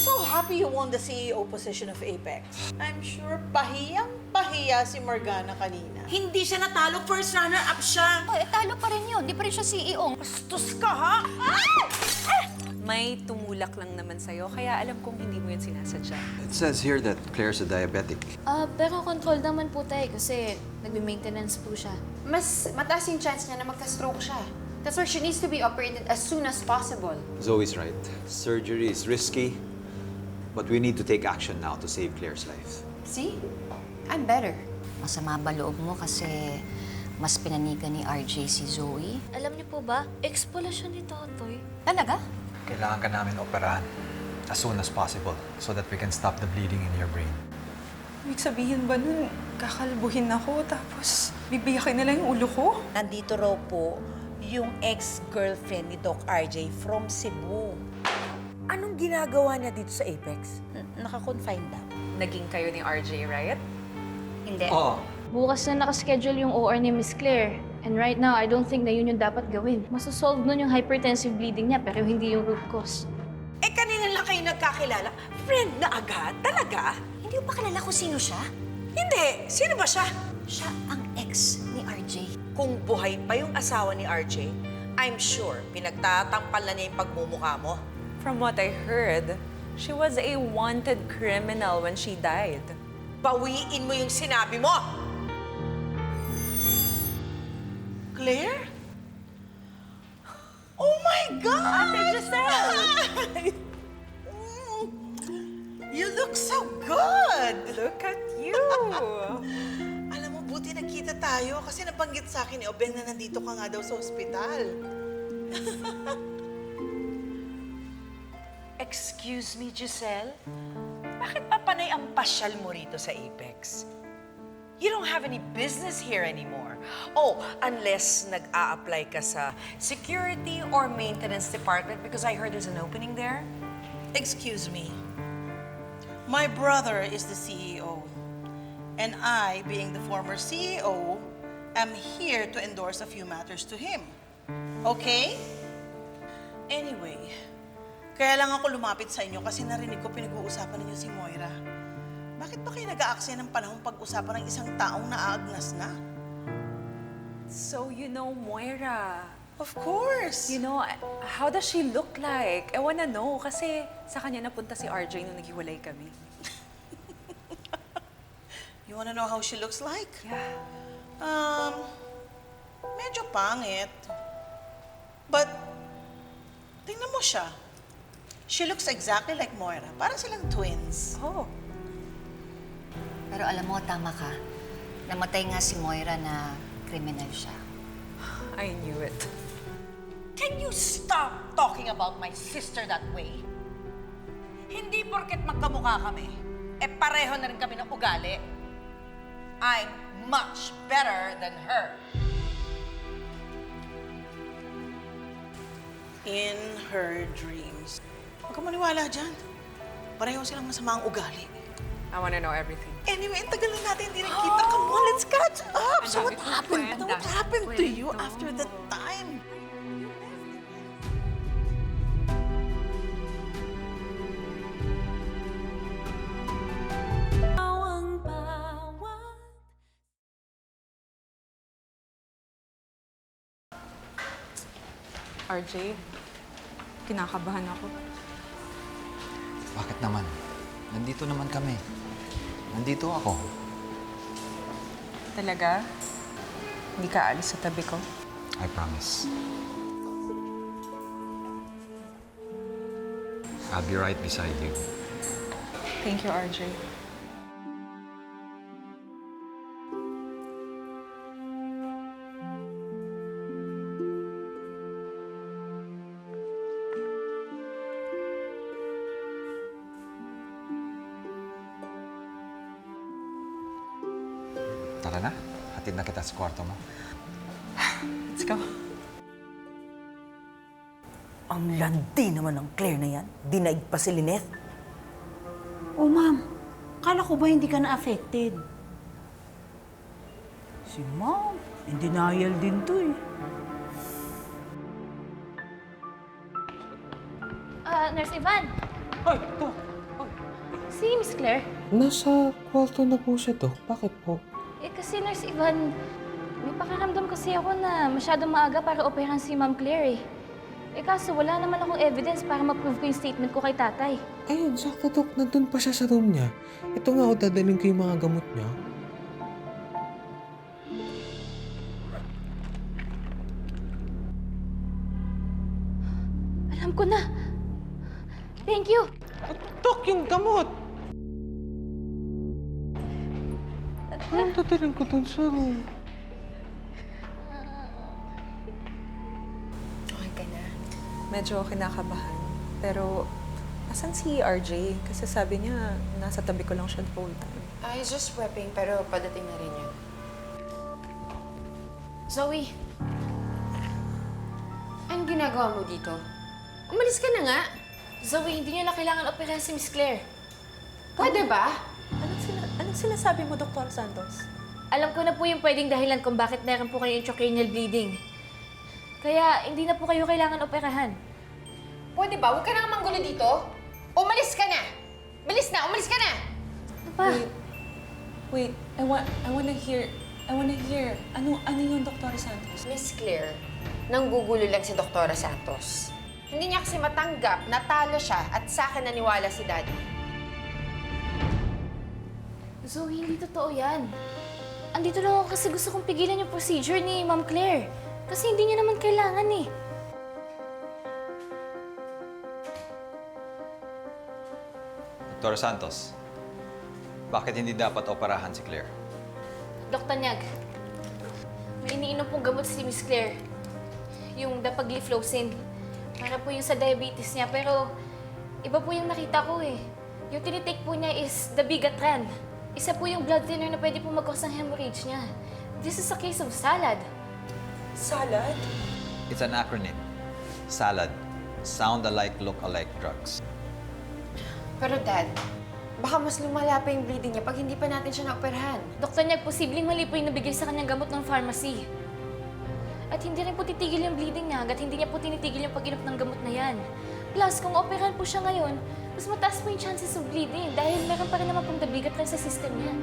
so happy you won the CEO position of Apex. I'm sure pahiyang-pahiya si Morgana kanina. Hindi siya natalo, first runner-up siya. Oh, talo pa rin yun. Di pa rin siya CEO. Bastos ka, ha? May tumulak lang naman sa'yo, kaya alam kong hindi mo yun sinasadya. It says here that Claire's a diabetic. Pero control naman po tayo kasi nagme-maintenance po siya. Mas mataas yung chance niya na magka-stroke siya. That's why she needs to be operated as soon as possible. Zoe's right. Surgery is risky, but we need to take action now to save Claire's life. See? I'm better. Masama ba loob mo kasi mas pinanigan ni RJ si Zoe? Alam niyo po ba, ex pala siya ni Totoy. Talaga? Kailangan ka namin operahan as soon as possible so that we can stop the bleeding in your brain. Ibig sabihin ba nun, kakalbuhin ako tapos bibiyakin nila yung ulo ko? Nandito raw po yung ex-girlfriend ni Doc RJ from Cebu. Anong ginagawa niya dito sa Apex? Naka-confine daw. Naging kayo ni RJ, right? Hindi. Oh, Bukas na nakaschedule yung OR ni Miss Claire. And right now, I don't think na yun yung dapat gawin. Masosolve nun yung hypertensive bleeding niya pero hindi yung root cause. Eh, kanina lang kayo nagkakilala. Friend na agad? Talaga? Hindi mo pa kilala kung sino siya? Hindi. Sino ba siya? Siya ang ex ni RJ. Kung buhay pa yung asawa ni RJ, I'm sure pinagtatampal na niya yung pagmumukha mo. From what I heard, she was a wanted criminal when she died. Bawiin mo yung sinabi mo! Claire? Oh my God! Ate Giselle! You look so good! Look at you! Alam mo, buti nagkita tayo kasi nabanggit sa akin ni Obeng na nandito ka nga daw sa ospital. Excuse me, Giselle? Bakit pa panay ang pasyal mo rito sa Apex? You don't have any business here anymore. Oh, unless nag-a-apply ka sa security or maintenance department because I heard there's an opening there. Excuse me. My brother is the CEO. And I, being the former CEO, am here to endorse a few matters to him. Okay? Anyway, kaya lang ako lumapit sa inyo kasi narinig ko pinag-uusapan ninyo si Moira. Bakit ba kayo nag-aaksaya ng panahong pag-usapan ng isang taong naaagnas na? So you know Moira. Of course! You know, how does she look like? I wanna know kasi sa kanya napunta si RJ nung naghiwalay kami. You wanna know how she looks like? Yeah. Medyo pangit. But, tingnan mo siya. She looks exactly like Moira. Parang silang twins. Oh. Pero alam mo, tama ka. Namatay nga si Moira na kriminal siya. I knew it. Can you stop talking about my sister that way? Hindi porket magkamukha kami, eh pareho na rin kami ng ugali. I'm much better than her. In her dreams. Huwag ka maniwala dyan. Pareho silang masama ang ugali. I wanna know everything. Anyway, ang tagal na natin hindi nagkita. Come on, let's catch up! So what happened? What happened to you after that time? RJ, kinakabahan ako. Bakit naman? Nandito naman kami. Nandito ako. Talaga? Hindi ka alis sa tabi ko? I promise. I'll be right beside you. Thank you, RJ. Tara na. Hatid na kita sa kwarto mo. Let's go. Ang landi naman ng Claire na yan. Dinaig pa si Lynette. Oh, ma'am. Kala ko ba hindi ka na-affected? Si ma'am, in denial din to eh. Nurse Ivan! Ay, ito. Si Miss Claire? Nasa kwarto na po siya, Dok. Bakit po? Eh kasi Nurse Ivan, may pakiramdam kasi ako na masyadong maaga para operahan si Ma'am Claire eh. Eh kaso wala naman akong evidence para ma-prove ko yung statement ko kay tatay. Ayun, sakto, Dok. Nandun pa siya sa room niya. Ito nga, o dadalhin ko yung mga gamot niya. Alam ko na. Thank you. Dok, yung gamot! Anong dadalhin ko dun sa room? Okay ka na. Medyo kinakabahan. Pero, asan si RJ? Kasi sabi niya, nasa tabi ko lang siya the whole time. I was just prepping, pero padating na rin yun. Zoe, anong ginagawa mo dito? Umalis ka na nga. Zoe, hindi niyo na kailangan operahan si Miss Claire. Pwede ba? Anong sinasabi mo, Dr. Santos? Alam ko na po yung pwedeng dahilan kung bakit meron po kayo intracranial bleeding. Kaya hindi na po kayo kailangan operahan. Pwede ba? Huwag ka nang manggulo dito. Umalis ka na! Bilis na! Umalis ka na! Ano pa? Wait, I wanna hear. Ano yung Dr. Santos? Miss Claire, nanggugulo lang si Doktora Santos. Hindi niya kasi matanggap, natalo siya at sa akin naniwala si Daddy. Zoe, hindi totoo yan. Andito lang ako kasi gusto kong pigilan yung procedure ni Ma'am Claire. Kasi hindi niya naman kailangan eh. Dr. Santos, bakit hindi dapat operahan si Claire? Dr. Nyag, may iniinom pong gamot si Miss Claire. Yung dapagliflozin. Para po yung sa diabetes niya. Pero iba po yung nakita ko eh. Yung tinitake po niya is dabigatran. Isa po yung blood thinner na pwede po mag-cause ng hemorrhage niya. This is a case of salad. Salad? It's an acronym. SALAD. Sound alike, look alike drugs. Pero Dad, baka mas lumala pa yung bleeding niya pag hindi pa natin siya naoperahan. Dr. Nyag, posibleng mali po yung nabigay sa kanyang gamot ng pharmacy. At hindi rin po titigil yung bleeding niya hanggat hindi niya po tinitigil yung pag-inom ng gamot na yan. Plus, kung operahan po siya ngayon, mas mataas po yung chances of bleeding dahil meron pa rin naman pong dabigat rin sa system niya.